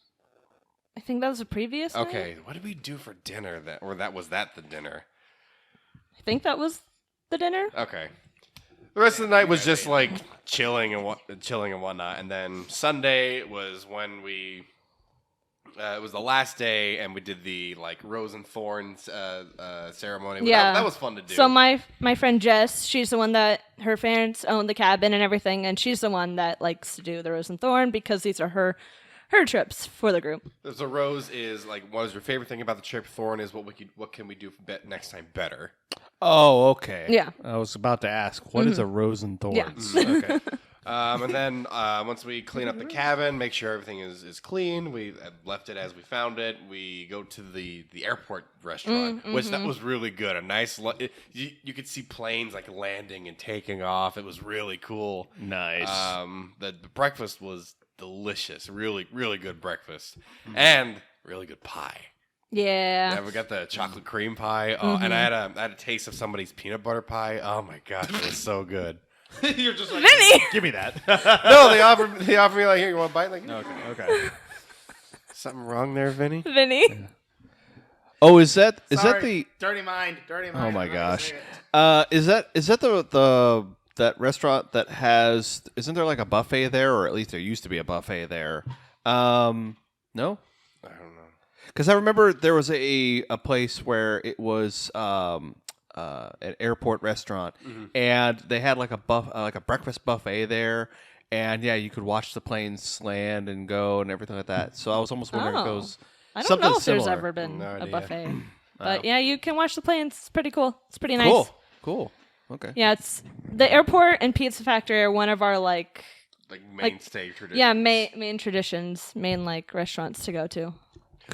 I think that was the previous night. Okay, what did we do for dinner was that the dinner? I think that was the dinner. Okay. The rest of the night was just like chilling and whatnot, and then Sunday was when we. It was the last day, and we did the like rose and thorns ceremony. Yeah, that was fun to do. So my friend Jess, she's the one that her parents own the cabin and everything, and she's the one that likes to do the rose and thorn because these are her trips for the group. So rose is like, what is your favorite thing about the trip? Thorn is what can we do next time better? Oh, okay. Yeah. I was about to ask, what is a rose and thorns? Yeah. Okay. And then once we clean up the cabin, make sure everything is clean, we left it as we found it. We go to the airport restaurant, which that was really good. A nice, you could see planes like landing and taking off. It was really cool. Nice. The breakfast was delicious. Really, really good breakfast, and really good pie. Yeah. We got the chocolate cream pie, and I had a taste of somebody's peanut butter pie. Oh my gosh, it was so good. You're just like, Vinny! give me that. No, they offered me like, here, you want a bite? Like, Okay. something wrong there, Vinny? Vinny. Oh, is that Sorry. the? Dirty mind. Oh my gosh. Is that the that restaurant that has? Isn't there like a buffet there, or at least there used to be a buffet there? No. I don't know. Because I remember there was a place where it was an airport restaurant, and they had like a breakfast buffet there, and yeah, you could watch the planes land and go and everything like that. So I was almost wondering if it was I don't something know if similar. there's ever been No a idea. buffet. But yeah, you can watch the planes. It's pretty cool. It's pretty nice. Cool. Okay. Yeah, it's the airport and Pizza Factory are one of our like mainstay tradition. yeah main traditions, main like restaurants to go to.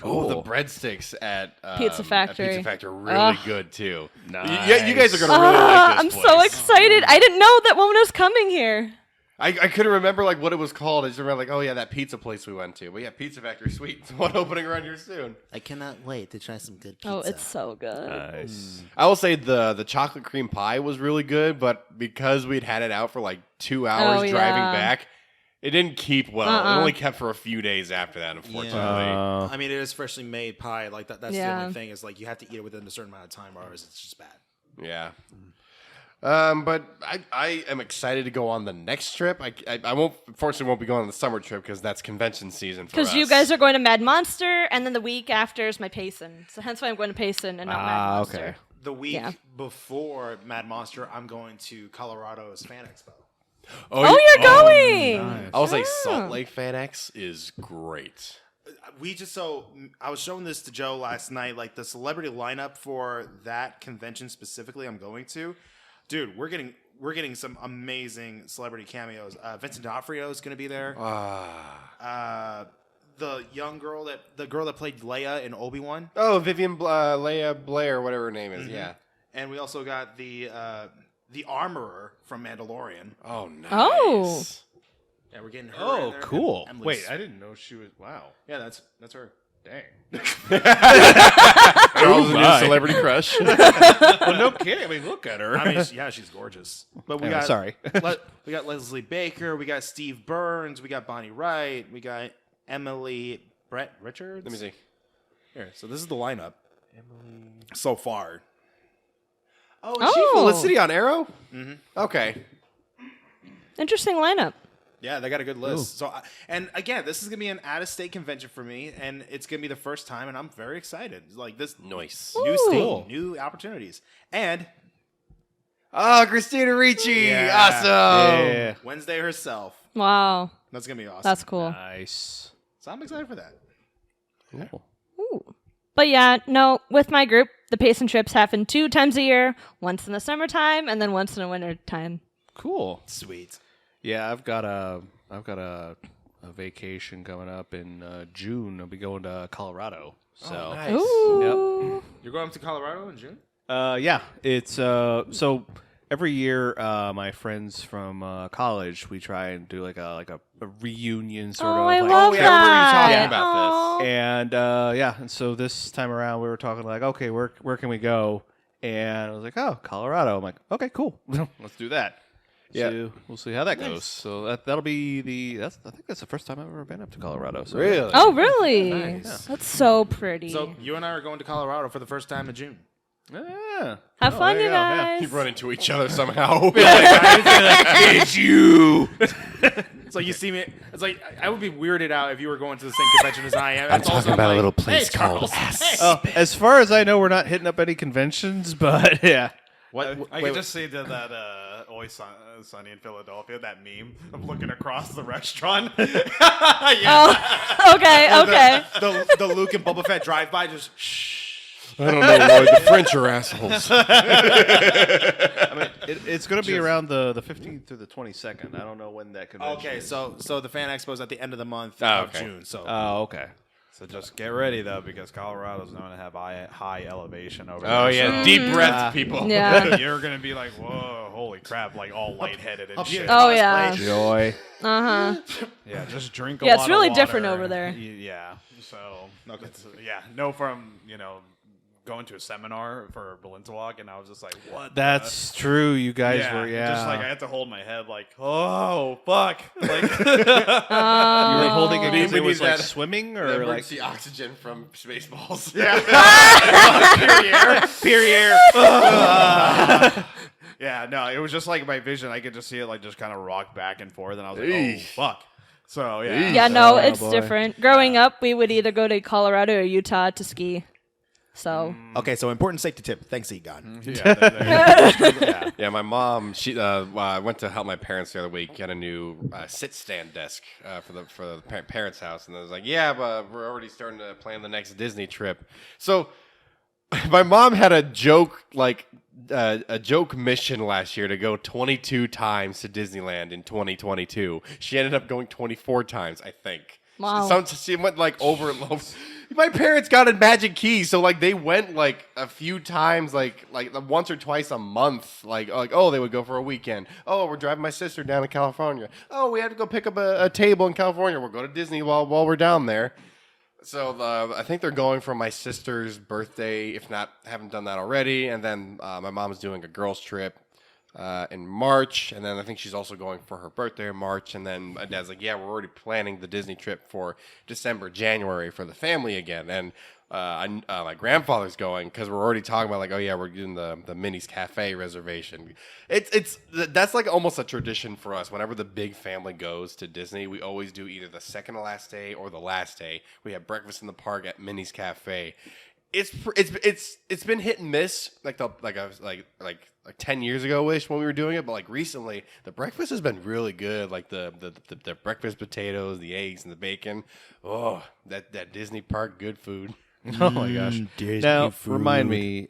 Oh, the breadsticks at Pizza Factory. Pizza Factory are really good too. Nice. Yeah, you guys are gonna really like I'm this so place. excited. I didn't know that one was coming here. I couldn't remember like what it was called. I just remember like, oh yeah, that pizza place we went to. But yeah, Pizza Factory Sweet. One opening around here soon. I cannot wait to try some good pizza. Oh, it's so good. Nice. I will say the chocolate cream pie was really good, but because we'd had it out for like 2 hours Oh, driving yeah. back, it didn't keep well. It only kept for a few days after that, unfortunately. I mean, it is freshly made pie. Like that's the Yeah. only thing is like you have to eat it within a certain amount of time, or else it's just bad. Yeah. But I am excited to go on the next trip. I unfortunately won't be going on the summer trip because that's convention season for us. Because you guys are going to Mad Monster, and then the week after is my Payson. So hence why I'm going to Payson and not Mad Monster. Okay. The week Yeah. before Mad Monster, I'm going to Colorado's Fan Expo. Oh, you're going! I will say Salt Lake FanX is great. I was showing this to Joe last night, like the celebrity lineup for that convention specifically I'm going to. Dude, we're getting some amazing celebrity cameos. Vincent D'Onofrio is going to be there. The girl that played Leia in Obi-Wan. Oh, Vivian Leia Blair, whatever her name is. Yeah. And we also got the Armorer from Mandalorian. Oh, nice. Oh. Yeah, we're getting her. Oh, in there. cool. Emily Wait, I didn't know she was. Wow. Yeah, that's her. Dang. Charles' new my. celebrity crush. Well, no kidding. I mean, look at her. I mean, yeah, she's gorgeous. But we Yeah, got sorry. we got Leslie Baker, we got Steve Burns, we got Bonnie Wright, we got Emily Brett Richards. Let me see. Here, so this is the lineup. So far. Oh, is she Felicity on Arrow? Mm-hmm. Okay. Interesting lineup. Yeah, they got a good list. So, and again, this is gonna be an out-of-state convention for me, and it's gonna be the first time, and I'm very excited. Like this, Nice. new state, new opportunities, and Oh, Christina Ricci. Yeah. Awesome. Yeah. Wednesday herself. Wow, That's gonna be awesome. that's cool. Nice. So I'm excited for that. Cool. Ooh. But yeah, no, with my group, the Payson trips happen 2 times a year, once in the summertime and then once in the winter time. Cool. Sweet. Yeah, I've got a vacation coming up in June. I'll be going to Colorado. So Nice. Ooh. You're going up to Colorado in June? yeah, it's so every year my friends from college we try and do like a reunion sort Oh, of. I like, love yeah, I remember you that. talking about Aw. And and so this time around we were talking like, okay, where can we go? And I was like, oh, Colorado. I'm like, okay, cool, let's do that. Yeah. So we'll see how that goes. So that'll be I think that's the first time I've ever been up to Colorado. So Really? Oh, really? Nice. That's so pretty. So you and I are going to Colorado for the first time in June. Yeah. Have Oh, fun, there you you go, yeah. guys. You run into each other somehow. It's you. It's like you see me. It's like I would be weirded out if you were going to the same convention as I am. It's also like, hey, Charles. Hey. As far as I know, we're not hitting up any conventions, but yeah. What? I can just see that Always Sunny in Philadelphia, that meme of looking across the restaurant. Oh, okay. the Luke and Boba Fett drive by just shh. I don't know, Lloyd. The French are assholes. I mean, it's going to be around the 15th through the 22nd. I don't know when that convention Okay, is. so the fan expo is at the end of the month Oh, of okay. June. So Oh, okay. So just get ready, though, because Colorado's known to have high elevation over there. Oh, yeah. so Deep breath, people. Yeah. you're going to be like, whoa, holy crap, like all lightheaded and shit. Oh, yeah. Joy. Uh-huh. Yeah, just drink a Yeah, lot it's really of water. different over there. Yeah, so, no from, going to a seminar for Balintawak, and I was just like, what? That's true. You guys were, Just like I had to hold my head, like, oh fuck, like you were holding it We because it was need like that- swimming or like. Emergency oxygen from Spaceballs. Period. yeah, no, it was just like my vision. I could just see it like just kind of rock back and forth, and I was like, Eesh. oh fuck. So yeah, Yeah, no, Oh, it's boy. different. Growing up, we would either go to Colorado or Utah to ski. So, okay, so important safety tip. Thanks, Egon. Yeah, my mom. She went to help my parents the other week get a new sit-stand desk for the parents' house, and I was like, "Yeah, but we're already starting to plan the next Disney trip." So, my mom had a joke mission last year to go 22 times to Disneyland in 2022. She ended up going 24 times, I think. Wow. She went like over. My parents got a Magic Key, so like they went like a few times, like once or twice a month. Like oh, they would go for a weekend. Oh, we're driving my sister down to California. Oh, we had to go pick up a table in California. We'll go to Disney while we're down there. So I think they're going for my sister's birthday, if not, haven't done that already. And then my mom's doing a girls' trip in March, and then I think she's also going for her birthday in March. And then my dad's like, "Yeah, we're already planning the Disney trip for December, January for the family again." And my grandfather's going because we're already talking about like, "Oh yeah, we're doing the Minnie's Cafe reservation." That's like almost a tradition for us. Whenever the big family goes to Disney, we always do either the second to last day or the last day. We have breakfast in the park at Minnie's Cafe. It's been hit and miss like 10 years ago ish when we were doing it, but like recently the breakfast has been really good. Like the breakfast potatoes, the eggs, and the bacon. Oh, that Disney park good food. Oh my gosh. Now, remind me,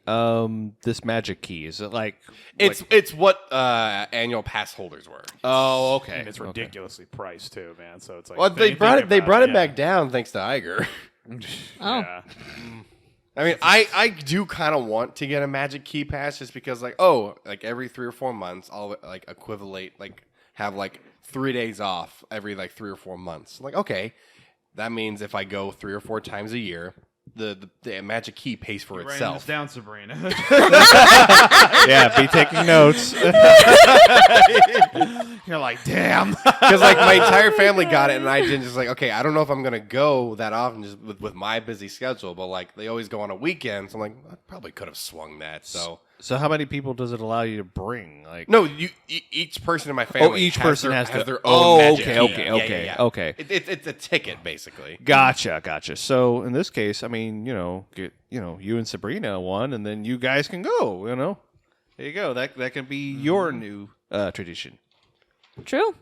this Magic Key, is it like. It's what annual pass holders were. Oh, okay. and it's ridiculously priced too, man. So it's like, Well, if they you brought think it. They about brought it yeah. back down thanks to Iger. oh. Yeah. I mean, I do kind of want to get a Magic Key pass just because, like, every 3 or 4 months, I'll like equivalate, like, have like 3 days off every like 3 or 4 months. Like, okay, that means if I go 3 or 4 times a year, the Magic Key pays for Writing this itself. down, Sabrina. Yeah, be taking notes. You're like, damn. Because like my entire family got it, and I didn't just like, okay, I don't know if I'm gonna go that often just with my busy schedule, but like they always go on a weekend, so I'm like, I probably could have swung that. So how many people does it allow you to bring? Like, no, each person in my family. each person has their to. own. Magic okay, Key. okay, Yeah. okay. It's a ticket basically. Gotcha. So in this case, I mean, get you and Sabrina one, and then you guys can go. There you go. That can be your new tradition. True.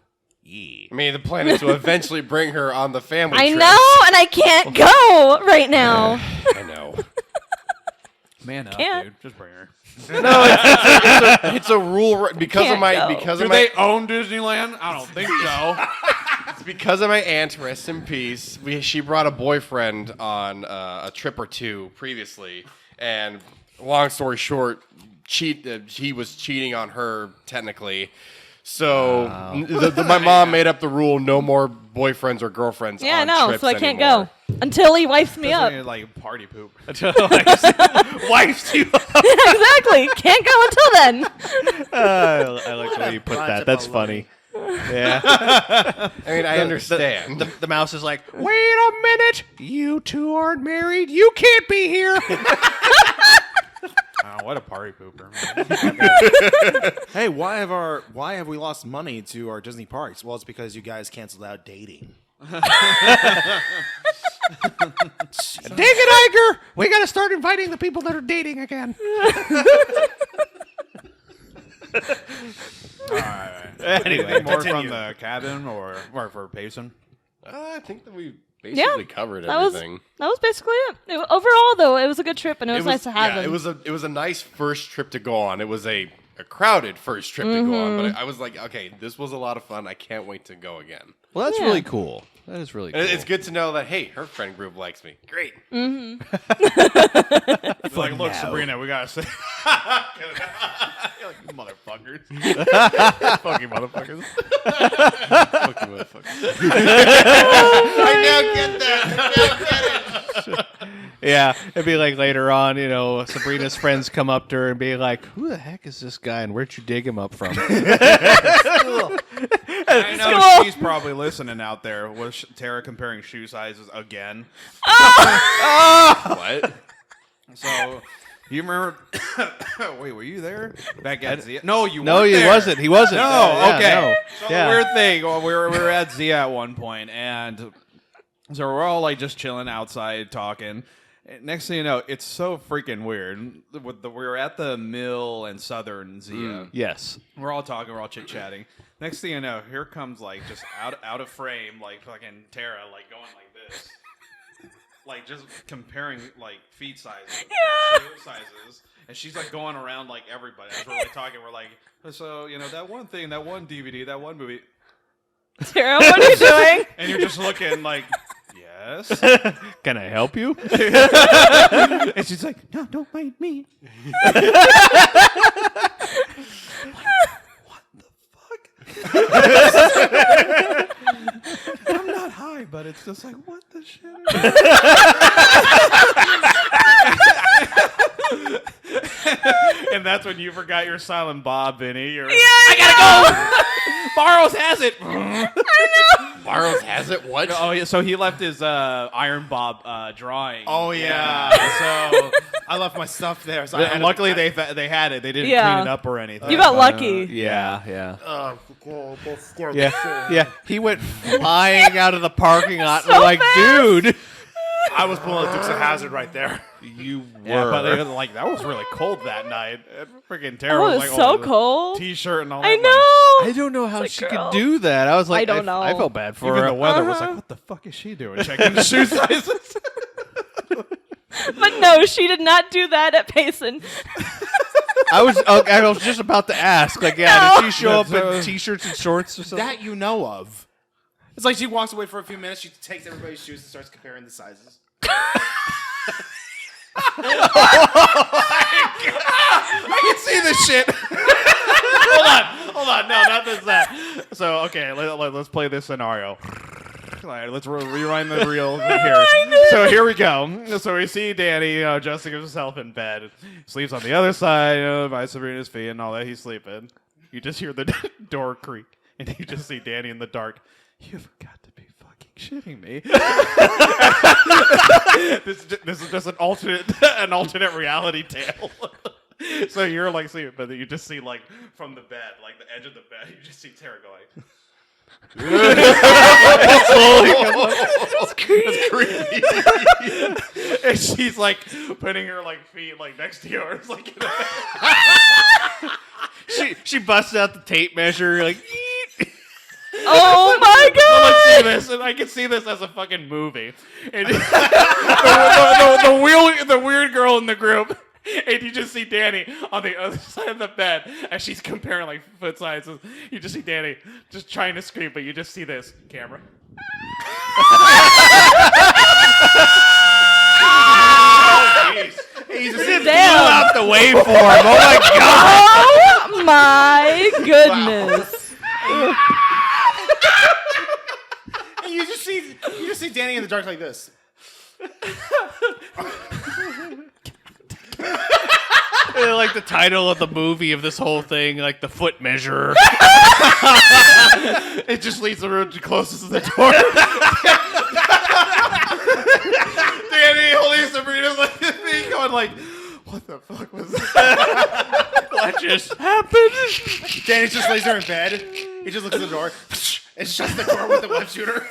Yeah. I mean, the plan is to eventually bring her on the family I trip. know, and I can't go right now. I know. Man up, Can't. dude. Just bring her. It's a rule because Can't of my go. because Do of my they own Disneyland? I don't think so. it's because of my aunt. Rest in peace. She brought a boyfriend on a trip or two previously, and long story short, he was cheating on her technically. So my mom made up the rule: no more boyfriends or girlfriends. Yeah, I on know, trips so I can't anymore. go until he wipes me up. Like party poop. Wipes you up. Exactly. Can't go until then. I like the way you put Runs that. up That's all funny. Yeah. I mean, I understand. The mouse is like, wait a minute. You two aren't married. You can't be here. Oh, what a party pooper. Hey, why have we lost money to our Disney parks? Well, it's because you guys canceled out dating. Dang it, Iger. We got to start inviting the people that are dating again. Anyway, More from continue. the cabin or for Payson? I think that we basically covered That was everything. basically it. Overall, though, it was a good trip, and it was nice to have him. It was a nice first trip to go on. It was a crowded first trip to go on, but I was like, okay, this was a lot of fun. I can't wait to go again. Well, that's Yeah. really cool. That is really cool. And it's good to know that hey, her friend group likes me. Great. It's like, look, Sabrina, we gotta say, like, you motherfuckers, fucking motherfuckers. Fucking motherfucker. I now get that. Yeah, it'd be like later on, Sabrina's friends come up to her and be like, who the heck is this guy and where'd you dig him up from? I know School. she's probably listening out there. Was Tara comparing shoe sizes again? What? So, you remember? Wait, were you there back at Zia? No, you No, weren't he there. wasn't. He wasn't. No, Yeah, okay. no. So Yeah. the weird thing, well, we were at Zia at one point, and so we're all like just chilling outside talking. And next thing you know, it's so freaking weird. We were at the Mill and Southern Zia. Yes. We're all talking, we're all chit chatting. Next thing you know, here comes like just out of frame, like fucking Tara, like going like this, like just comparing like feet sizes, shoe sizes, and she's like going around like everybody. As we're like talking, we're like, so that one thing, that one DVD, that one movie, Tara, what are you doing? and you're just looking like, yes, Can I help you? and she's like, no, don't mind me. I'm not high, but it's just like, what the shit? And that's when you forgot your silent Bob, Vinny. I gotta go. Barrows has it. Barrows has it. What? Oh yeah, so he left his Iron Bob drawing. Oh yeah. So I left my stuff there. So I had and to- luckily they had it. They didn't Yeah. clean it up or anything. You got lucky. Yeah. Yeah. Yeah. He went flying out of the parking lot. So We're like, fast. dude. I was pulling a Dukes of Hazzard right there. You were. Yeah, but they, like that was really cold that night. Freaking Oh, terrible. it was so cold. T-shirt and all I that. know. I don't know how It's she like, girl. could do that. I was like, I don't know. I felt bad for Like, even her. the weather was Uh-huh. like, what the fuck is she doing? Checking the shoe sizes. But no, she did not do that at Payson. I was just about to ask. Like, yeah, No. did she show up So- in t-shirts and shorts or something? That you know of. It's like she walks away for a few minutes. She takes everybody's shoes and starts comparing the sizes. I can see this shit. Hold on. No, not this. That. So okay, let's play this scenario. All right, let's rewind the reel here. So here we go. So we see Danny, adjusting himself in bed. Sleeps on the other side, by Sabrina's feet and all that. He's sleeping. You just hear the door creak, and you just see Danny in the dark. You've got to be fucking shitting me. This is just an alternate reality tale. So you're like sleeping, but you just see like from the bed, like the edge of the bed, you just see Tara going. That's creepy. And she's like putting her like feet like next to yours, like she busts out the tape measure, like. Oh my Let's god! see this, and I can see this as a fucking movie. And the weird girl in the group, and you just see Danny on the other side of the bed as she's comparing like foot sizes. You just see Danny just trying to scream, but you just see this camera. He just blew Damn. out the waveform. Oh my god! Oh my goodness! And you just see Danny in the dark like this. Like the title of the movie of this whole thing, like the foot measurer. It just leads the room closest to the door. Danny holding Sabrina's like this thing, going like, "What the fuck was that? What just happened? Danny just lays there in bed. He just looks at the door and shuts the door with the web shooter.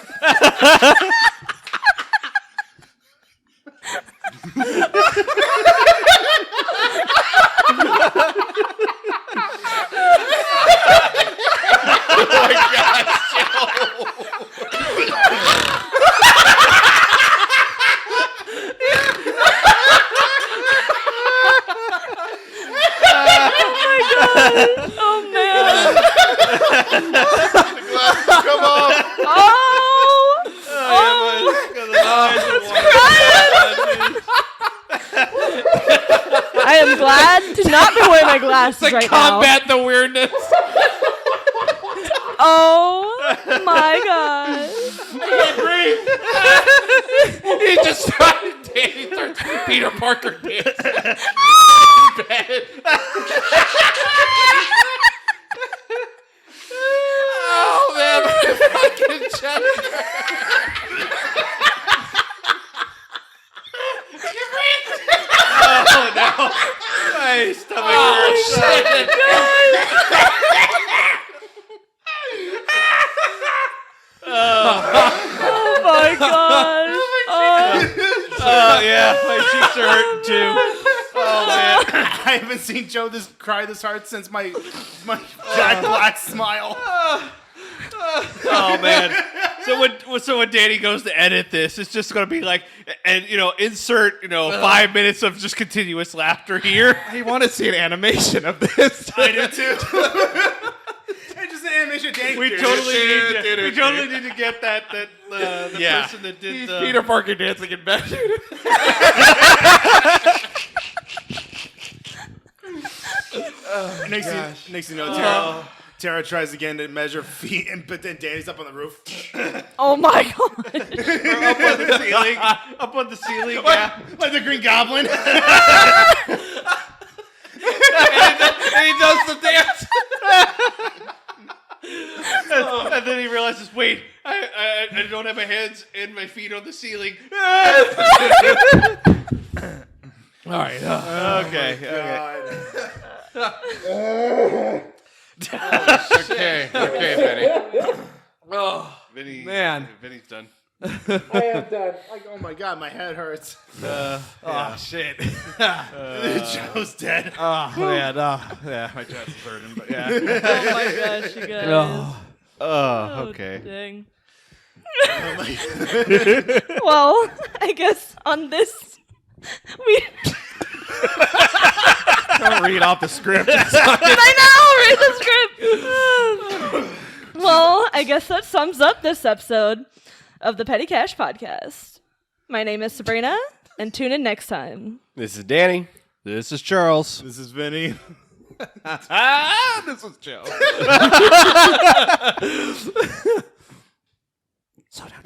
Oh man! Come on. I am glad to not be wearing my glasses right Combat the weirdness." now. Oh my god! He just started Danny starts Peter Parker dancing. Bed. Oh man, my fucking chest. Oh no! My stomach hurts. Oh my god! Oh yeah, my cheeks are hurting too. Oh man! I haven't seen Joe cry this hard since my Jack Black smile. Oh man! So when Danny goes to edit this, it's just gonna be like, and insert 5 minutes of just continuous laughter here. I want to see an animation of this. I do too. And just an animation of Danny. We totally need to get that the person that did the Peter Parker dancing in bed. Next thing you know, Tara tries again to measure feet, but then Danny's up on the roof. Oh my god! We're up on the ceiling. Up on the ceiling, yeah. Like the Green Goblin. And he does the dance. And then he realizes, wait, I don't have my hands and my feet on the ceiling. All right. Okay, Okay, Benny. Vinny, Man. Vinny's done. I am done. Like, oh my god, my head hurts. Oh shit. Joe's dead. Oh man. Yeah, my chest is burning, but yeah. Oh my gosh, you guys! Oh, okay. Dang. Well, I guess on this, we. Don't read off the script. I know, read the script. Well, I guess that sums up this episode of the Petty Cash Podcast. My name is Sabrina, and tune in next time. This is Danny. This is Charles. This is Vinny. This was Joe. So down,